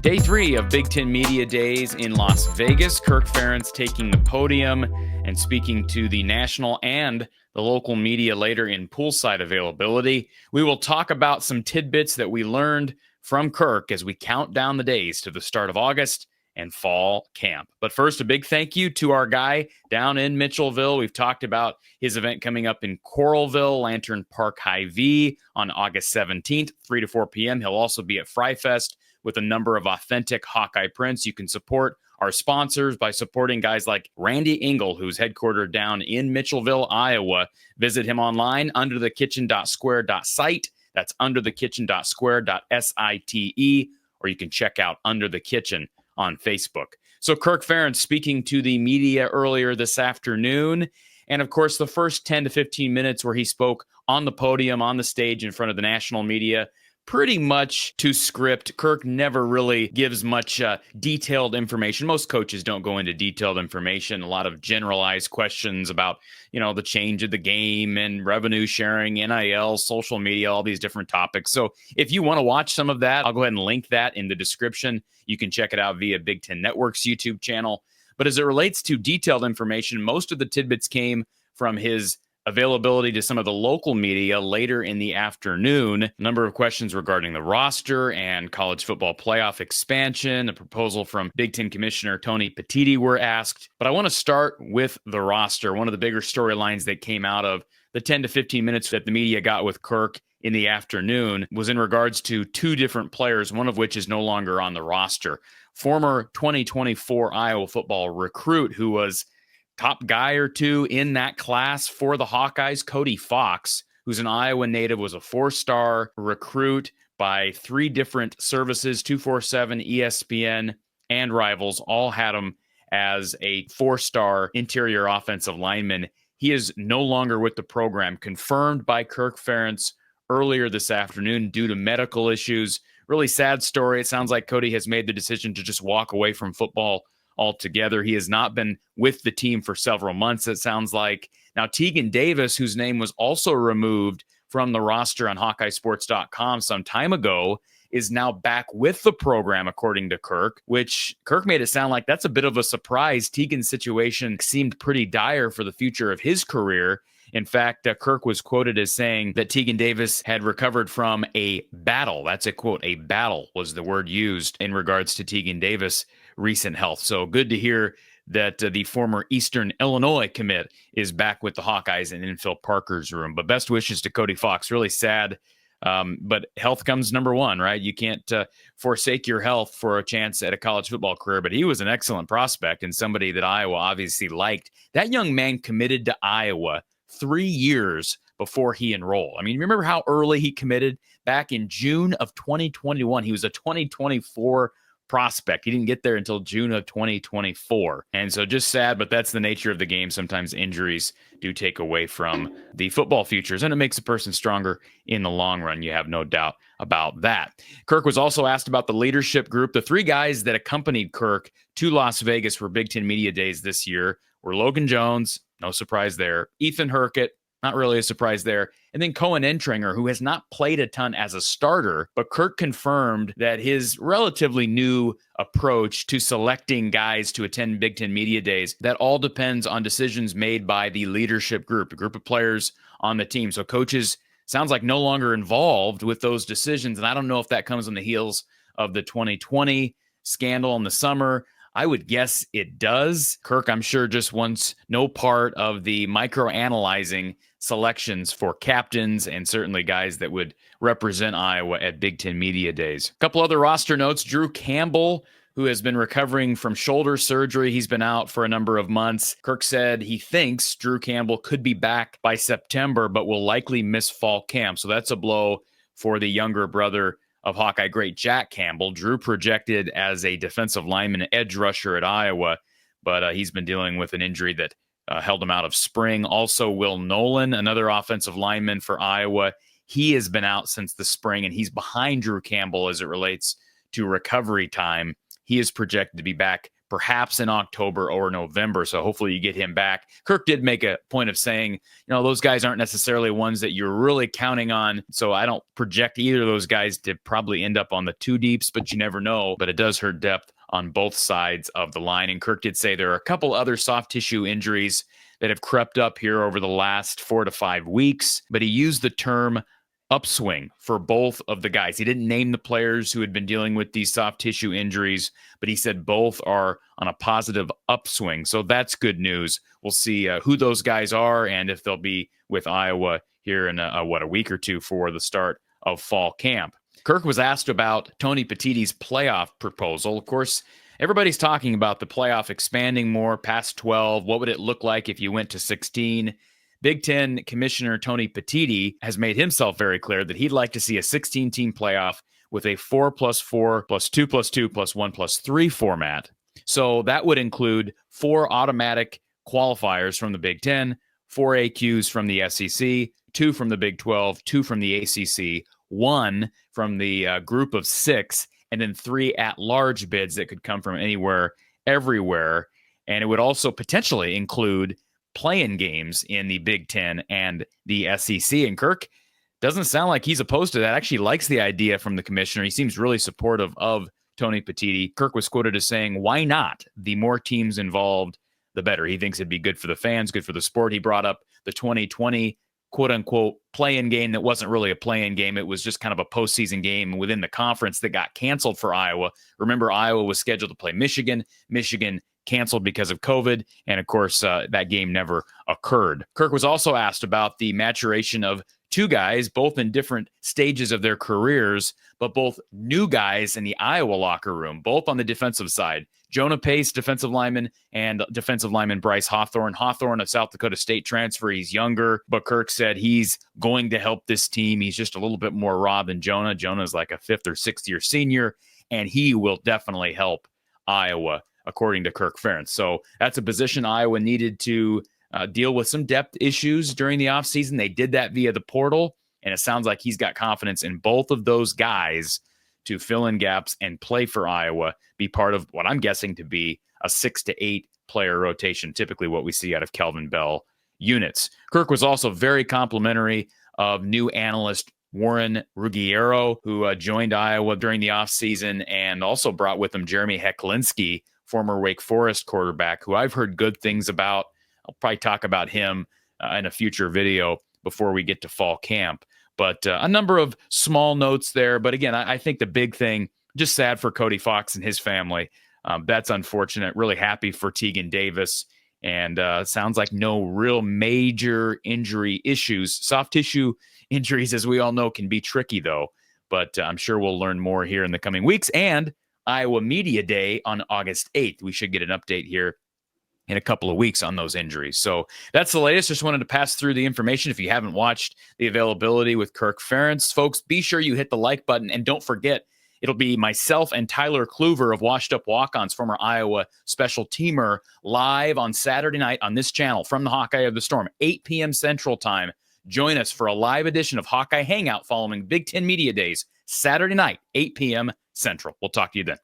Day 3 of Big Ten Media Days in Las Vegas. Kirk Ferentz taking the podium and speaking to the national and the local media later in poolside availability. We will talk about some tidbits that we learned from Kirk as we count down the days to the start of August and fall camp. But first, a big thank you to our guy down in Mitchellville. We've talked about his event coming up in Coralville, Lantern Park Hy-Vee on August 17th, 3 to 4 p.m. He'll also be at Fry Fest with a number of authentic Hawkeye prints. You can support our sponsors by supporting guys like Randy Engel, who's headquartered down in Mitchellville, Iowa. Visit him online, underthekitchen.square.site. That's underthekitchen.square.site, or you can check out Under the Kitchen on Facebook. So Kirk Ferentz speaking to the media earlier this afternoon. And of course, the first 10 to 15 minutes where he spoke on the podium, on the stage in front of the national media, pretty much to script. Kirk never really gives much detailed information. Most coaches don't go into detailed information. A lot of generalized questions about, the change of the game and revenue sharing, NIL, social media, all these different topics. So if you want to watch some of that, I'll go ahead and link that in the description. You can check it out via Big Ten Network's YouTube channel. But as it relates to detailed information, most of the tidbits came from his availability to some of the local media later in the afternoon. A number of questions regarding the roster and college football playoff expansion. A proposal from Big Ten Commissioner Tony Petitti were asked. But I want to start with the roster. One of the bigger storylines that came out of the 10 to 15 minutes that the media got with Kirk in the afternoon was in regards to two different players, one of which is no longer on the roster. Former 2024 Iowa football recruit who was top guy or two in that class for the Hawkeyes, Cody Fox, who's an Iowa native, was a 4-star recruit by 3 different services, 247, ESPN, and Rivals, all had him as a 4-star interior offensive lineman. He is no longer with the program, confirmed by Kirk Ferentz earlier this afternoon due to medical issues. Really sad story. It sounds like Cody has made the decision to just walk away from football altogether. He has not been with the team for several months, it sounds like. Now, Tegan Davis, whose name was also removed from the roster on HawkeyeSports.com some time ago, is now back with the program, according to Kirk, which Kirk made it sound like that's a bit of a surprise. Tegan's situation seemed pretty dire for the future of his career. In fact, Kirk was quoted as saying that Tegan Davis had recovered from a battle. That's a quote. A battle was the word used in regards to Tegan Davis' recent health. So good to hear that the former Eastern Illinois commit is back with the Hawkeyes in Phil Parker's room. But best wishes to Cody Fox. Really sad. But health comes number one, right? You can't forsake your health for a chance at a college football career. But he was an excellent prospect and somebody that Iowa obviously liked. That young man committed to Iowa 3 years before he enrolled. I mean, remember how early he committed? Back in June of 2021. He was a 2024 prospect. He didn't get there until June of 2024. And so just sad, but that's the nature of the game. Sometimes injuries do take away from the football futures, and it makes a person stronger in the long run. You have no doubt about that. Kirk was also asked about the leadership group. The 3 guys that accompanied Kirk to Las Vegas for Big Ten Media Days this year were Logan Jones, no surprise there, Ethan Hurkett, not really a surprise there. And then Cohen Entringer, who has not played a ton as a starter, but Kirk confirmed that his relatively new approach to selecting guys to attend Big Ten Media Days, that all depends on decisions made by the leadership group, a group of players on the team. So coaches, sounds like, no longer involved with those decisions. And I don't know if that comes on the heels of the 2020 scandal in the summer. I would guess it does. Kirk, I'm sure, just wants no part of the micro-analyzing selections for captains and certainly guys that would represent Iowa at Big Ten Media Days. A couple other roster notes. Drew Campbell, who has been recovering from shoulder surgery. He's been out for a number of months. Kirk said he thinks Drew Campbell could be back by September, but will likely miss fall camp. So that's a blow for the younger brother of Hawkeye great Jack Campbell. Drew projected as a defensive lineman edge rusher at Iowa, but he's been dealing with an injury that held him out of spring. Also, Will Nolan, another offensive lineman for Iowa. He has been out since the spring, and he's behind Drew Campbell as it relates to recovery time. He is projected to be back perhaps in October or November. So hopefully you get him back. Kirk did make a point of saying, those guys aren't necessarily ones that you're really counting on. So I don't project either of those guys to probably end up on the two deeps, but you never know. But it does hurt depth on both sides of the line. And Kirk did say there are a couple other soft tissue injuries that have crept up here over the last 4 to 5 weeks, but he used the term upswing for both of the guys. He didn't name the players who had been dealing with these soft tissue injuries, but he said both are on a positive upswing. So that's good news. We'll see who those guys are and if they'll be with Iowa here in a week or two for the start of fall camp. Kirk was asked about Tony Petitti's playoff proposal. Of course, everybody's talking about the playoff expanding more past 12. What would it look like if you went to 16? Big Ten Commissioner Tony Petitti has made himself very clear that he'd like to see a 16-team playoff with a 4+4 plus 2+2 plus 1+3 format. So that would include 4 automatic qualifiers from the Big Ten, 4 AQs from the SEC, 2 from the Big 12, 2 from the ACC, 1 from the group of 6, and then 3 at-large bids that could come from anywhere, everywhere. And it would also potentially include play-in games in the Big Ten and the SEC. And Kirk doesn't sound like he's opposed to that. Actually likes the idea from the commissioner. He seems really supportive of Tony Petitti. Kirk was quoted as saying, why not? The more teams involved, the better. He thinks it'd be good for the fans, good for the sport. He brought up the 2020 quote-unquote play-in game that wasn't really a play-in game. It was just kind of a postseason game within the conference that got canceled for Iowa. Remember, Iowa was scheduled to play Michigan. Michigan canceled because of COVID, and of course, that game never occurred. Kirk was also asked about the maturation of 2 guys, both in different stages of their careers, but both new guys in the Iowa locker room, both on the defensive side. Jonah Pace, defensive lineman, and defensive lineman Bryce Hawthorne. Hawthorne, a South Dakota State transfer. He's younger, but Kirk said he's going to help this team. He's just a little bit more raw than Jonah. Jonah's like a 5th or 6th year senior, and he will definitely help Iowa, according to Kirk Ferentz. So that's a position Iowa needed to deal with some depth issues during the offseason. They did that via the portal, and it sounds like he's got confidence in both of those guys to fill in gaps and play for Iowa, be part of what I'm guessing to be a 6 to 8 player rotation, typically what we see out of Kelvin Bell units. Kirk was also very complimentary of new analyst Warren Ruggiero, who joined Iowa during the offseason, and also brought with him Jeremy Hecklinski, former Wake Forest quarterback, who I've heard good things about. I'll probably talk about him in a future video before we get to fall camp. But a number of small notes there. But again, I think the big thing, just sad for Cody Fox and his family. That's unfortunate. Really happy for Tegan Davis. And sounds like no real major injury issues. Soft tissue injuries, as we all know, can be tricky, though. But I'm sure we'll learn more here in the coming weeks. And Iowa Media Day on August 8th. We should get an update here in a couple of weeks on those injuries. So that's the latest. Just wanted to pass through the information. If you haven't watched the availability with Kirk Ferentz, folks, be sure you hit the like button. And don't forget, it'll be myself and Tyler Kluver of Washed Up Walk-Ons, former Iowa special teamer, live on Saturday night on this channel from the Hawkeye of the Storm, 8 p.m. Central Time. Join us for a live edition of Hawkeye Hangout following Big Ten Media Days, Saturday night, 8 p.m. Central. We'll talk to you then.